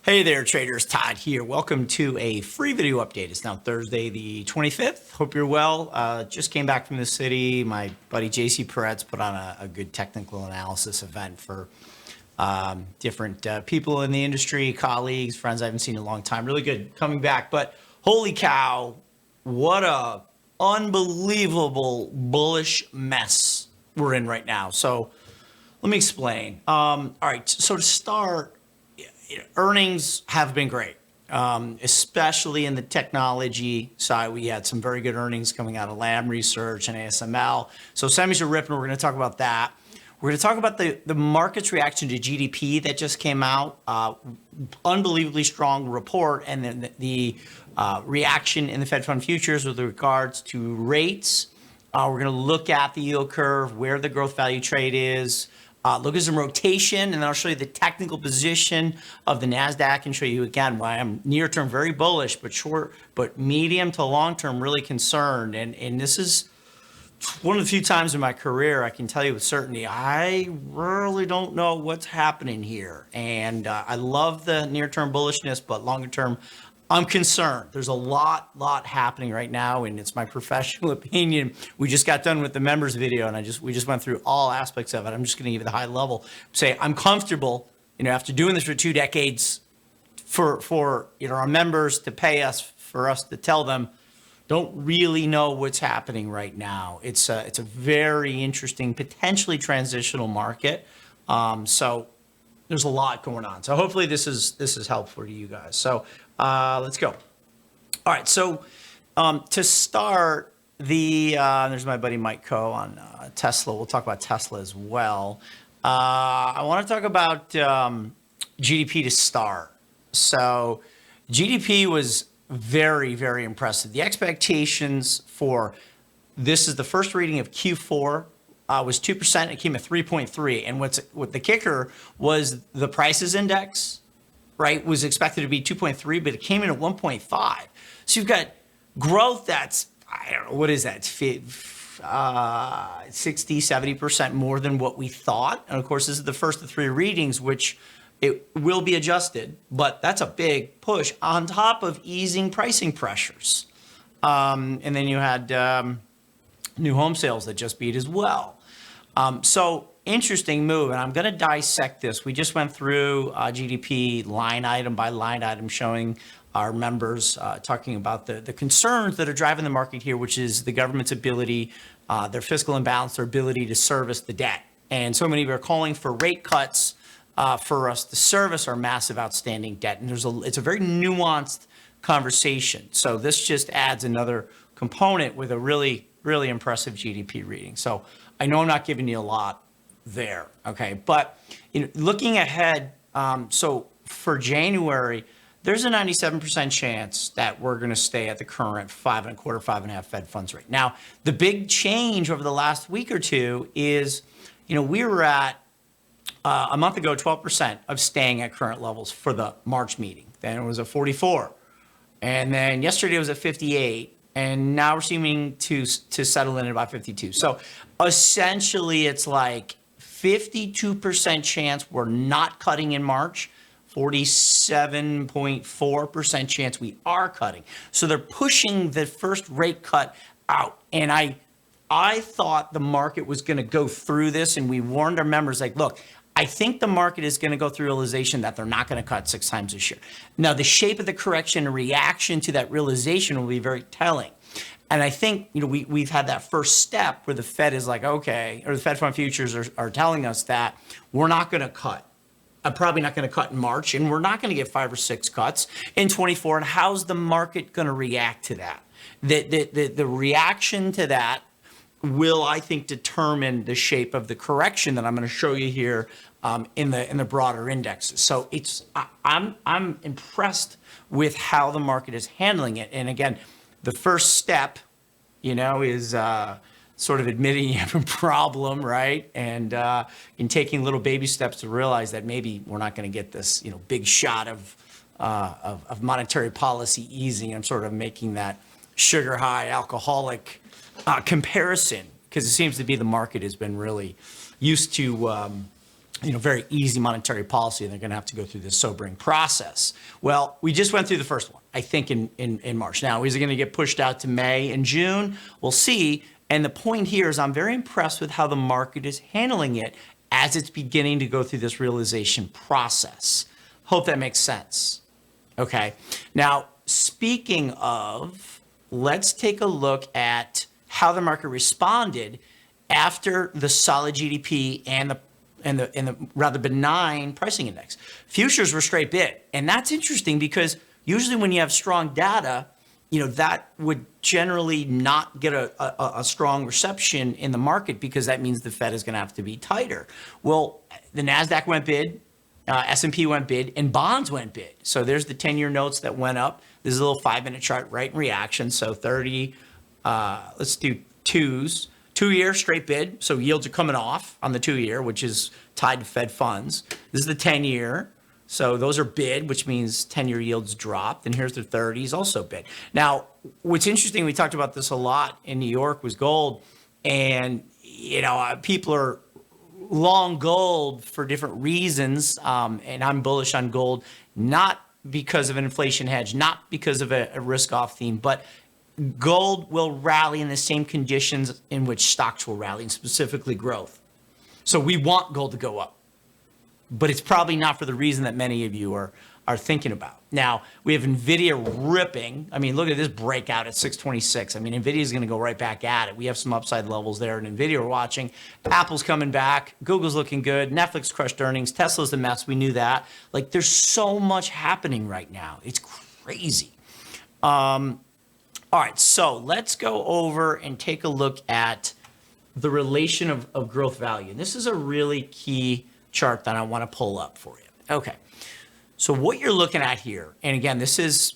Hey there, traders. Todd here. Welcome to a free video update. It's now Thursday, the 25th. Hope you're well. Just came back from the city. My buddy JC Peretz put on a good technical analysis event for different people in the industry, colleagues, friends I haven't seen in a long time. Really good coming back. But holy cow, what a unbelievable bullish mess we're in right now. So let me explain. All right, so to start, earnings have been great, especially in the technology side. We had some very good earnings coming out of Lam Research and ASML. So semis are ripping. We're going to talk about that. We're going to talk about the market's reaction to GDP that just came out. Unbelievably strong report. And then the reaction in the Fed Fund futures with regards to rates. We're going to look at the yield curve, where the growth value trade is. Look at some rotation, and then I'll show you the technical position of the NASDAQ and show you again why I'm near-term very bullish, but medium to long-term really concerned. And this is one of the few times in my career I can tell you with certainty, I really don't know what's happening here. And I love the near-term bullishness, but longer-term, I'm concerned. There's a lot happening right now, and it's my professional opinion. We just got done with the members video, and we just went through all aspects of it. I'm just going to give you the high level. Say I'm comfortable, after doing this for 2 decades, for our members to pay us, for us to tell them, don't really know what's happening right now. It's a very interesting, potentially transitional market. So there's a lot going on. So hopefully this is helpful to you guys. So let's go. All right. So to start, there's my buddy Mike Coe on Tesla. We'll talk about Tesla as well. I want to talk about GDP to start. So GDP was very, very impressive. The expectations for this is the first reading of Q4. Was 2%. It came at 3.3. And what the kicker was, the prices index, right, was expected to be 2.3, but it came in at 1.5. So you've got growth that's, I don't know, what is that? 60, 70% more than what we thought. And of course, this is the first of 3 readings, which it will be adjusted, but that's a big push on top of easing pricing pressures. And then you had new home sales that just beat as well. So interesting move, and I'm going to dissect this. We just went through GDP line item by line item, showing our members, talking about the concerns that are driving the market here, which is the government's ability, their fiscal imbalance, their ability to service the debt. And so many are calling for rate cuts for us to service our massive outstanding debt. And it's a very nuanced conversation. So this just adds another component with a really, really impressive GDP reading. So I know I'm not giving you a lot there, okay? But looking ahead, so for January, there's a 97% chance that we're going to stay at the current 5.25, 5.5 Fed funds rate. Now, the big change over the last week or two is, we were at a month ago 12% of staying at current levels for the March meeting. Then it was at 44, and then yesterday it was at 58. And now we're seeming to settle in at about 52. So essentially, it's like 52% chance we're not cutting in March, 47.4% chance we are cutting. So they're pushing the first rate cut out. And I thought the market was going to go through this, and we warned our members, like, look, I think the market is going to go through realization that they're not going to cut 6 times this year. Now, the shape of the correction and reaction to that realization will be very telling. And I think, we've had that first step where the Fed is like, okay, or the Fed Fund futures are telling us that we're not going to cut. I'm probably not going to cut in March, and we're not going to get 5 or 6 cuts in 24. And how's the market going to react to that? The reaction to that will, I think, determine the shape of the correction that I'm going to show you here in the broader indexes. So I'm impressed with how the market is handling it. And again, the first step, is sort of admitting you have a problem, right? And in taking little baby steps to realize that maybe we're not going to get this, big shot of monetary policy easing. I'm sort of making that sugar high alcoholic comparison, because it seems to be the market has been really used to very easy monetary policy, and they're going to have to go through this sobering process. Well, we just went through the first one, I think, in March. Now, is it going to get pushed out to May and June? We'll see. And the point here is I'm very impressed with how the market is handling it as it's beginning to go through this realization process. Hope that makes sense. Okay. Now, speaking of, let's take a look at how the market responded after the solid GDP and the rather benign pricing index. Futures were straight bid. And that's interesting because usually when you have strong data, that would generally not get a strong reception in the market because that means the Fed is going to have to be tighter. Well, the NASDAQ went bid, S&P went bid, and bonds went bid. So there's the 10-year notes that went up. This is a little 5-minute chart right in reaction. So 30, let's do twos. 2-year straight bid, so yields are coming off on the 2-year, which is tied to Fed funds. This is the 10-year, so those are bid, which means 10-year yields dropped. And here's the 30s, also bid. Now, what's interesting, we talked about this a lot in New York, was gold. And, people are long gold for different reasons. And I'm bullish on gold, not because of an inflation hedge, not because of a risk-off theme, but gold will rally in the same conditions in which stocks will rally, and specifically growth. So we want gold to go up, but it's probably not for the reason that many of you are thinking about. Now, we have NVIDIA ripping. I mean, look at this breakout at 626. I mean, NVIDIA is going to go right back at it. We have some upside levels there, and NVIDIA we're watching. Apple's coming back. Google's looking good. Netflix crushed earnings. Tesla's a mess. We knew that. Like, there's so much happening right now. It's crazy. All right, so let's go over and take a look at the relation of growth value. And this is a really key chart that I want to pull up for you. Okay, so what you're looking at here, and again, this is,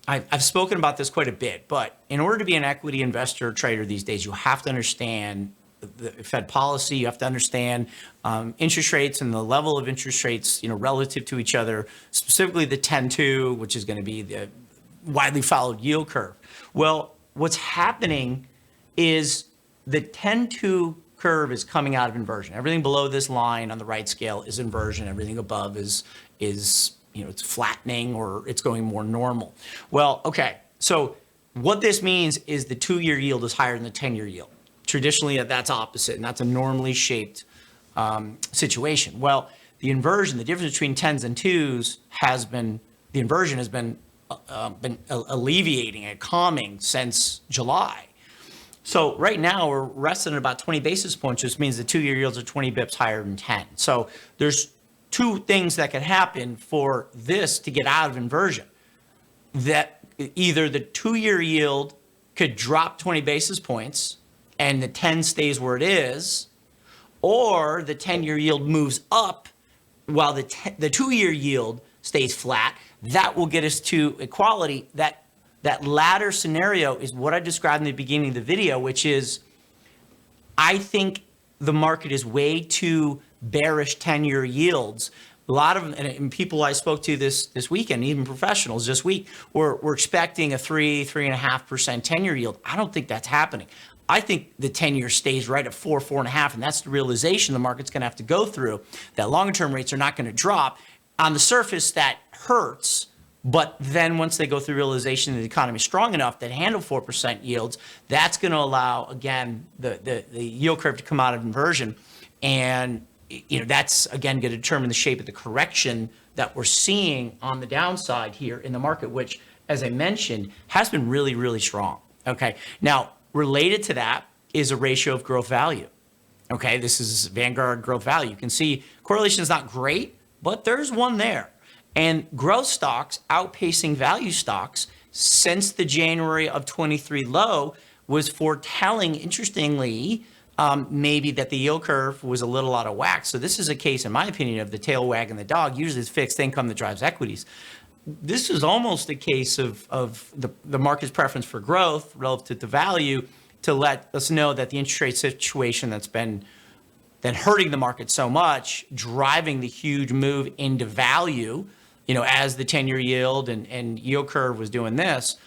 I've spoken about this quite a bit, but in order to be an equity investor or trader these days, you have to understand the Fed policy. You have to understand interest rates and the level of interest rates, relative to each other, specifically the 10-2, which is going to be the widely followed yield curve. Well, what's happening is the 10-2 curve is coming out of inversion. Everything below this line on the right scale is inversion. Everything above is it's flattening or it's going more normal. Well, okay. So what this means is the 2-year yield is higher than the 10-year yield. Traditionally, that's opposite, and that's a normally shaped situation. Well, the inversion, the difference between 10s and 2s the inversion has been alleviating and calming since July. So right now we're resting at about 20 basis points, which means the 2-year yields are 20 bips higher than 10. So there's two things that could happen for this to get out of inversion. That either the 2-year yield could drop 20 basis points and the 10 stays where it is, or the 10-year yield moves up while the 2-year yield stays flat. That will get us to equality. That latter scenario is what I described in the beginning of the video, which is I think the market is way too bearish 10-year yields. A lot of and people I spoke to this weekend, even professionals this week, were expecting a 3.5% 10-year yield. I don't think that's happening. I think the 10-year stays right at 4.5, and that's the realization the market's going to have to go through, that longer-term rates are not going to drop. On the surface, that hurts, but then once they go through realization that the economy is strong enough that handle 4% yields, that's going to allow, again, the yield curve to come out of inversion. And that's, again, going to determine the shape of the correction that we're seeing on the downside here in the market, which, as I mentioned, has been really, really strong. Okay, now, related to that is a ratio of growth value. Okay, this is Vanguard growth value. You can see correlation is not great, but there's one there. And growth stocks outpacing value stocks since the January of 23 low was foretelling, interestingly, maybe that the yield curve was a little out of whack. So this is a case, in my opinion, of the tail wagging the dog. Usually it's fixed income that drives equities. This is almost a case of the market's preference for growth relative to value to let us know that the interest rate situation that's been hurting the market so much, driving the huge move into value, as the 10-year yield and yield curve was doing this,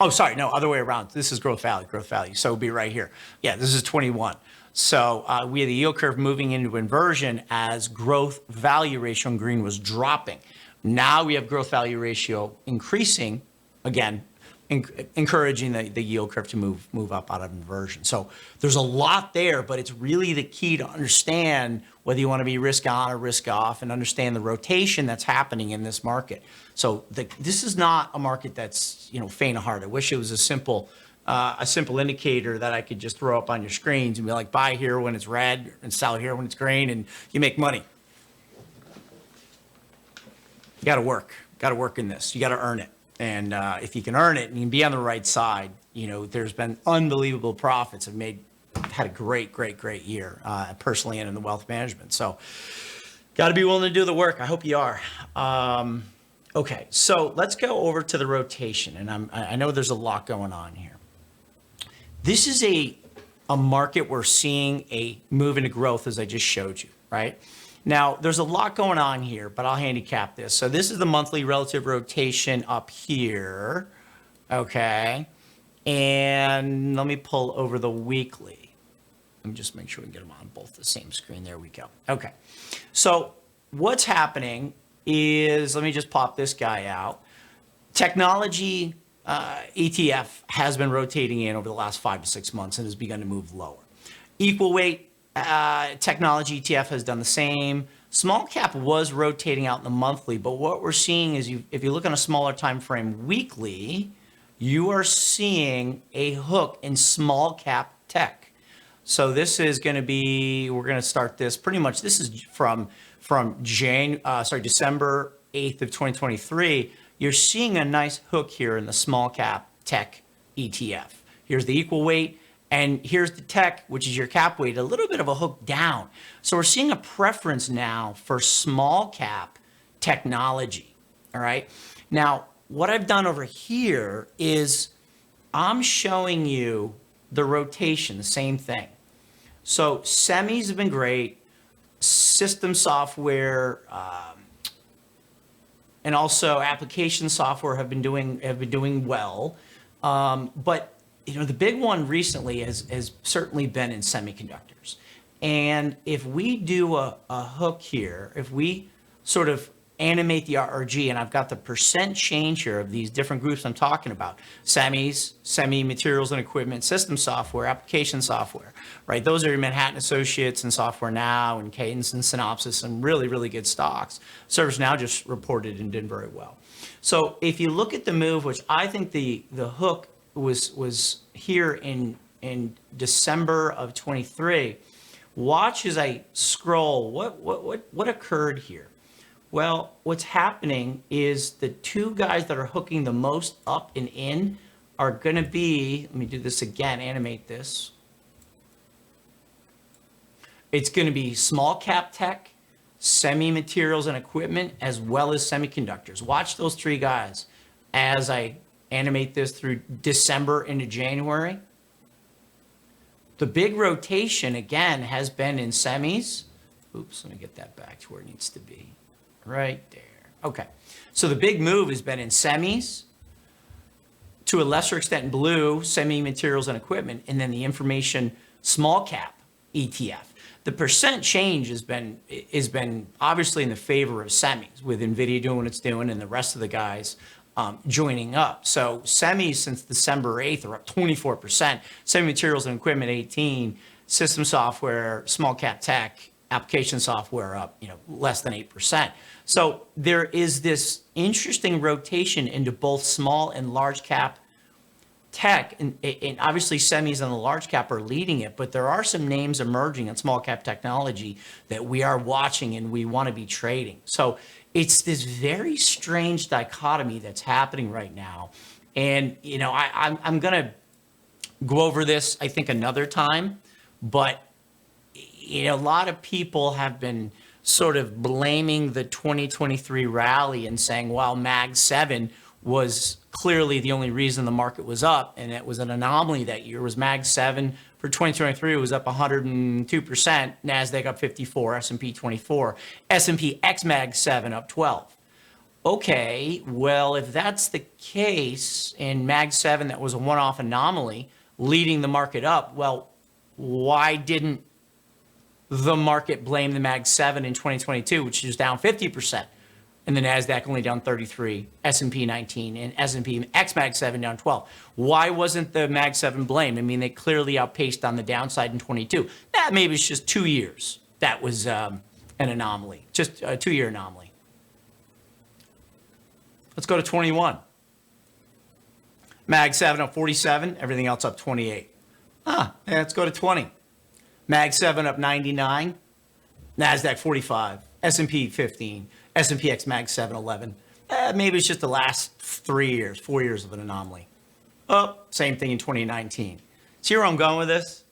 Oh, sorry, no, other way around. This is growth value. So it'll be right here. Yeah, this is 21. So we had the yield curve moving into inversion as growth value ratio in green was dropping. Now we have growth value ratio increasing, again, encouraging the yield curve to move up out of inversion. So there's a lot there, but it's really the key to understand whether you want to be risk on or risk off and understand the rotation that's happening in this market. So this is not a market that's, faint of heart. I wish it was a simple indicator that I could just throw up on your screens and be like, buy here when it's red and sell here when it's green, and you make money. You got to work in this. You got to earn it. And if you can earn it and you can be on the right side, there's been unbelievable profits. Had a great year personally and in the wealth management. So got to be willing to do the work. I hope you are. Okay, so let's go over to the rotation. And I know there's a lot going on here. This is a market we're seeing a move into growth, as I just showed you, right? Now, there's a lot going on here, but I'll handicap this. So this is the monthly relative rotation up here, okay? And let me pull over the weekly. Let me just make sure we can get them on both the same screen. There we go. Okay. So what's happening is, let me just pop this guy out. Technology ETF has been rotating in over the last 5 to 6 months and has begun to move lower. Equal weight technology ETF has done the same. Small cap was rotating out in the monthly, but what we're seeing is if you look on a smaller time frame weekly, you are seeing a hook in small cap tech. So this is going to be, we're going to start this pretty much, this is from December 8th of 2023. You're seeing a nice hook here in the small cap tech ETF. Here's the equal weight. And here's the tech, which is your cap weight, a little bit of a hook down. So we're seeing a preference now for small cap technology, all right? Now, what I've done over here is I'm showing you the rotation, the same thing. So semis have been great, system software, and also application software have been doing well, but the big one recently has certainly been in semiconductors. And if we do a hook here, if we sort of animate the RRG, and I've got the percent change here of these different groups I'm talking about, semis, semi materials and equipment, system software, application software, right? Those are your Manhattan Associates and Software Now and Cadence and Synopsys and really good stocks. ServiceNow just reported and did very well. So if you look at the move, which I think the hook was here in December of 23. Watch as I scroll. What occurred here? Well, what's happening is the two guys that are hooking the most up and in are going to be, let me do this again, animate this. It's going to be small cap tech, semi materials and equipment, as well as semiconductors. Watch those three guys as I animate this through December into January. The big rotation, again, has been in semis. Oops, let me get that back to where it needs to be. Right there. Okay. So the big move has been in semis, to a lesser extent in blue, semi materials and equipment, and then the information small cap ETF. The percent change has been obviously in the favor of semis, with NVIDIA doing what it's doing and the rest of the guys joining up. So semis since December 8th are up 24%, semi materials and equipment 18%, system software, small cap tech, application software up, less than 8%. So there is this interesting rotation into both small and large cap tech, and obviously semis and the large cap are leading it, but there are some names emerging in small cap technology that we are watching and we want to be trading. So it's this very strange dichotomy that's happening right now. And, I'm going to go over this, I think, another time, but, a lot of people have been sort of blaming the 2023 rally and saying, well, Mag 7 was clearly the only reason the market was up, and it was an anomaly that year. Was Mag 7 for 2023 was up 102%, NASDAQ up 54, S&P 24, S&P X Mag 7 up 12. Okay, well, if that's the case in Mag 7, that was a one-off anomaly leading the market up, well, why didn't the market blame the Mag 7 in 2022, which is down 50%, and the NASDAQ only down 33, S&P 19, and S&P X Mag 7 down 12? Why wasn't the Mag 7 blamed? I mean, they clearly outpaced on the downside in 22. That maybe it's just 2 years. That was an anomaly, just a 2-year anomaly. Let's go to 21. Mag 7 up 47, everything else up 28. Let's go to 20. Mag 7 up 99, NASDAQ 45, S&P 15, S&P X Mag 7 11. Maybe it's just the last 3 years, 4 years of an anomaly. Same thing in 2019. See where I'm going with this?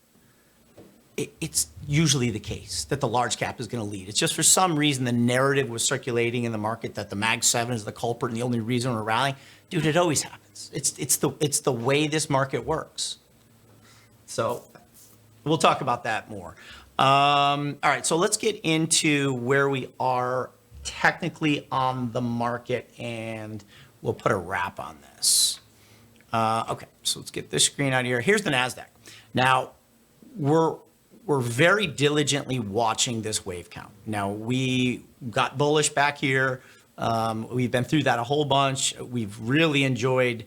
It's usually the case that the large cap is going to lead. It's just for some reason the narrative was circulating in the market that the Mag 7 is the culprit and the only reason we're rallying. Dude, it always happens. It's the way this market works. So we'll talk about that more. All right, so let's get into where we are technically on the market, and we'll put a wrap on this. Okay, so let's get this screen out of here. Here's the NASDAQ. Now, we're very diligently watching this wave count. Now, we got bullish back here. We've been through that a whole bunch. We've really enjoyed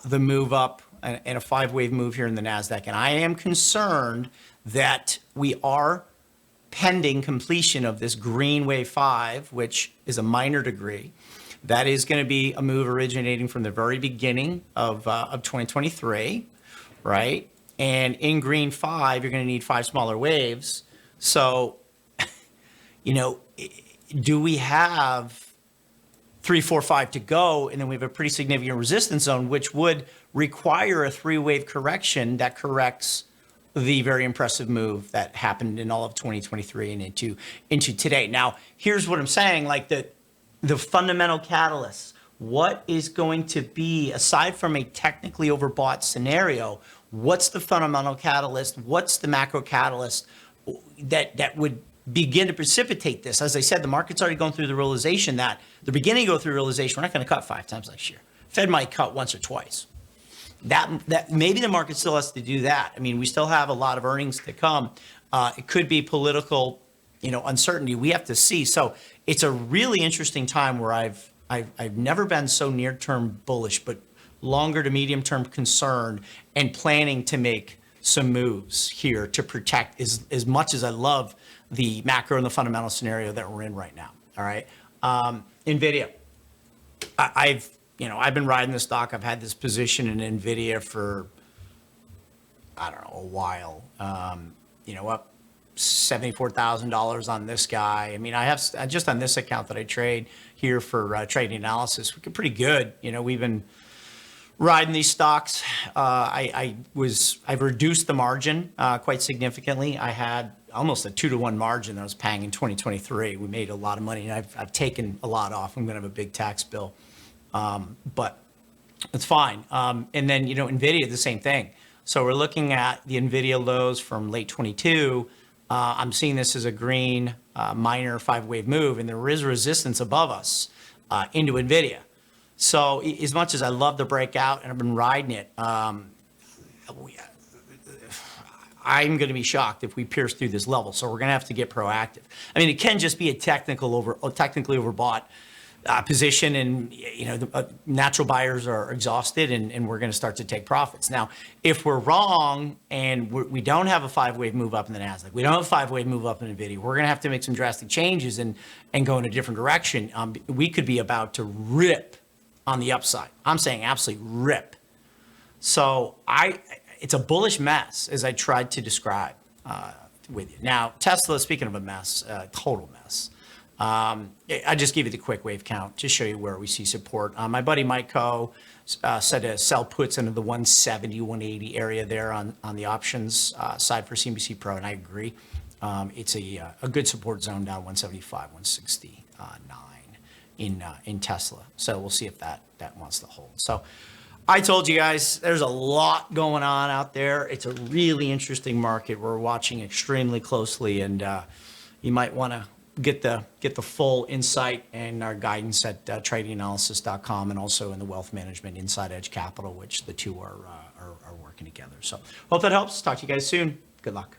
the move up and a 5-wave move here in the NASDAQ. And I am concerned that we are pending completion of this green wave 5, which is a minor degree. That is going to be a move originating from the very beginning of 2023, right? And in green 5, you're going to need 5 smaller waves. So, do we have 3, 4, 5 to go? And then we have a pretty significant resistance zone, which would require a 3-wave correction that corrects the very impressive move that happened in all of 2023 and into today. Now, here's what I'm saying, like the fundamental catalysts. What is going to be, aside from a technically overbought scenario, what's the fundamental catalyst? What's the macro catalyst that would begin to precipitate this? As I said, the market's already gone through the realization that they're beginning to go through the realization we're not going to cut 5 times next year. Fed might cut once or twice. That maybe the market still has to do that. I mean, we still have a lot of earnings to come. It could be political, uncertainty. We have to see. So it's a really interesting time where I've never been so near-term bullish, but longer to medium-term concerned and planning to make some moves here to protect as much as I love the macro and the fundamental scenario that we're in right now. All right. NVIDIA. I've been riding the stock. I've had this position in NVIDIA for, I don't know, a while. Up $74,000 on this guy. I mean, I have just on this account that I trade here for trading analysis. We get pretty good. We've been riding these stocks. I've reduced the margin quite significantly. I had almost a 2-to-1 margin that I was paying in 2023. We made a lot of money, and I've taken a lot off. I'm going to have a big tax bill, but it's fine. And then NVIDIA, the same thing. So we're looking at the NVIDIA lows from late 22. I'm seeing this as a green minor 5-wave move, and there is resistance above us into NVIDIA. So as much as I love the breakout and I've been riding it, I'm going to be shocked if we pierce through this level. So we're going to have to get proactive. I mean, it can just be a technically overbought position, and natural buyers are exhausted, and we're going to start to take profits. Now, if we're wrong and we don't have a 5-wave move up in the NASDAQ, we don't have a 5-wave move up in NVIDIA, we're going to have to make some drastic changes and go in a different direction. We could be about to rip on the upside. I'm saying absolutely rip. So it's a bullish mess, as I tried to describe with you. Now, Tesla, speaking of a mess, total mess. I just give you the quick wave count to show you where we see support. My buddy Mike Coe said to sell puts into the 170, 180 area there on the options side for CNBC Pro, and I agree. It's a good support zone down 175, 169 in Tesla. So we'll see if that wants to hold. So I told you guys, there's a lot going on out there. It's a really interesting market. We're watching extremely closely, and you might want to get the full insight and our guidance at tradinganalysis.com, and also in the Wealth Management Inside Edge Capital, which the two are working together. So hope that helps. Talk to you guys soon. Good luck.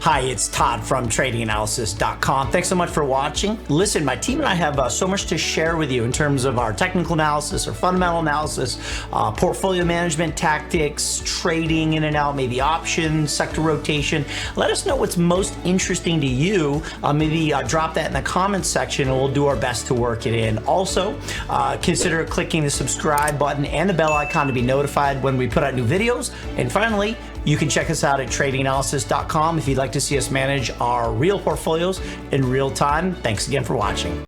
Hi, it's Todd from tradinganalysis.com. Thanks so much for watching. Listen, my team and I have so much to share with you in terms of our technical analysis, our fundamental analysis, portfolio management tactics, trading in and out, maybe options, sector rotation. Let us know what's most interesting to you. Maybe drop that in the comments section and we'll do our best to work it in. Also, consider clicking the subscribe button and the bell icon to be notified when we put out new videos. And finally, you can check us out at tradinganalysis.com if you'd like to see us manage our real portfolios in real time. Thanks again for watching.